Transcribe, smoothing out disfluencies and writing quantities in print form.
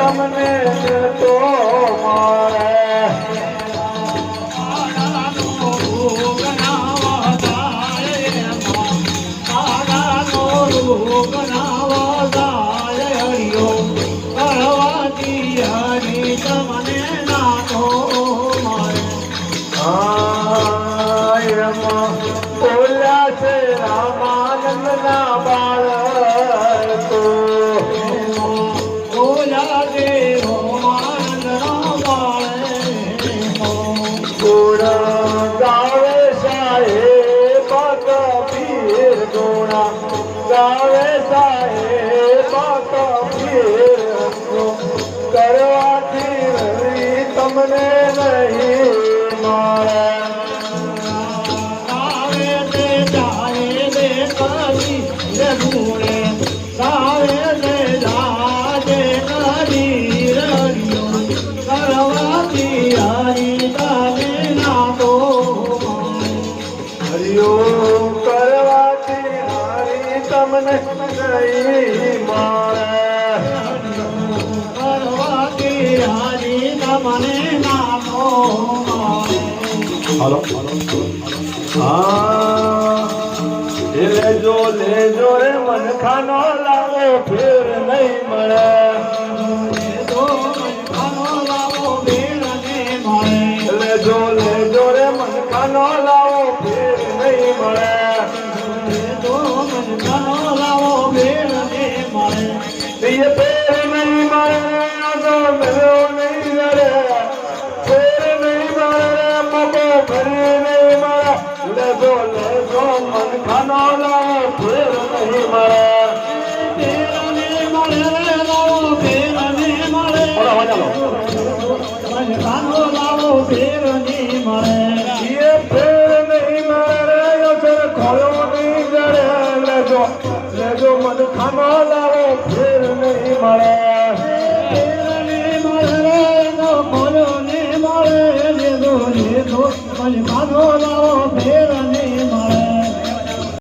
તમને તો મળે બોલ્યા છે રામાનંદ ના બાળકો બોલ્યા છે રામાનંદ ના બાળકો ગુણ ગાવે સાહેબ કબીર ગુણ ગાવે સાહેબ કબીર કરવાથી તમને નહીં મળે હરિયો કરવાથી હારી તમને નહીં મળે કરવાથી હારી તમને નાનો હાલો હા લેજો રે મન ખાનો લાવો ફેર નહીં મળે લેજો રે મન ખાનો લાવો ફેર નહીં મળે ये फेर नहीं मारे तो मिलो नहीं रे फेर नहीं मारे मको फिर नहीं मारा लेजो मन खाना लाओ फेर नहीं मारे फेर नहीं मारे लाओ फेर नहीं मारे मन खाना लाओ फेर नहीं मारे ये फेर नहीं मारे यो सर खोलो नहीं जरे लेजो मन खाना लाओ फेर नहीं मारे फेर नहीं मारे तो खोलो नहीं मारे लेजो मन खाना लाओ फेर